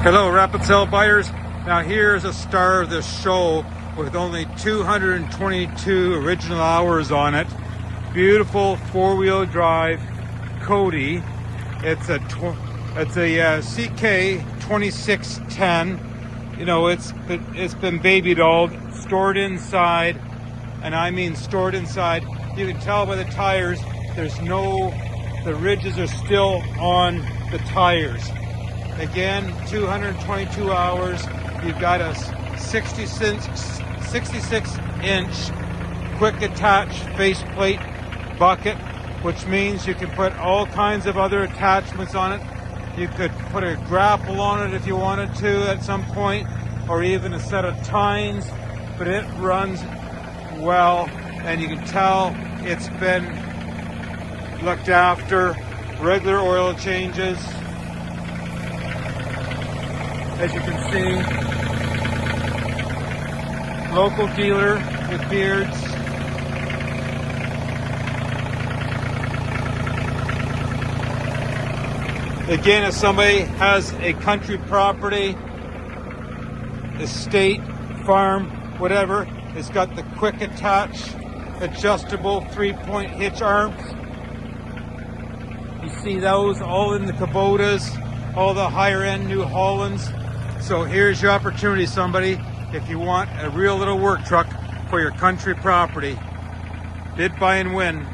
Hello, rapid sale buyers. Now here's a star of the show with only 222 original hours on it. Beautiful four-wheel drive Cody. It's a CK2610. You know, it's been baby dolled, stored inside, and I mean stored inside. You can tell by the tires, the ridges are still on the tires. Again, 222 hours. You've got a 66-inch quick attach faceplate bucket, which means you can put all kinds of other attachments on it. You could put a grapple on it if you wanted to at some point, or even a set of tines, but it runs well, and you can tell it's been looked after. Regular oil changes, as you can see. Local dealer with beards. Again, if somebody has a country property, estate, farm, whatever, it's got the quick attach, adjustable 3-point hitch arms. You see those all in the Kubotas, all the higher end New Hollands. So here's your opportunity, somebody, if you want a real little work truck for your country property. Bid, buy, and win.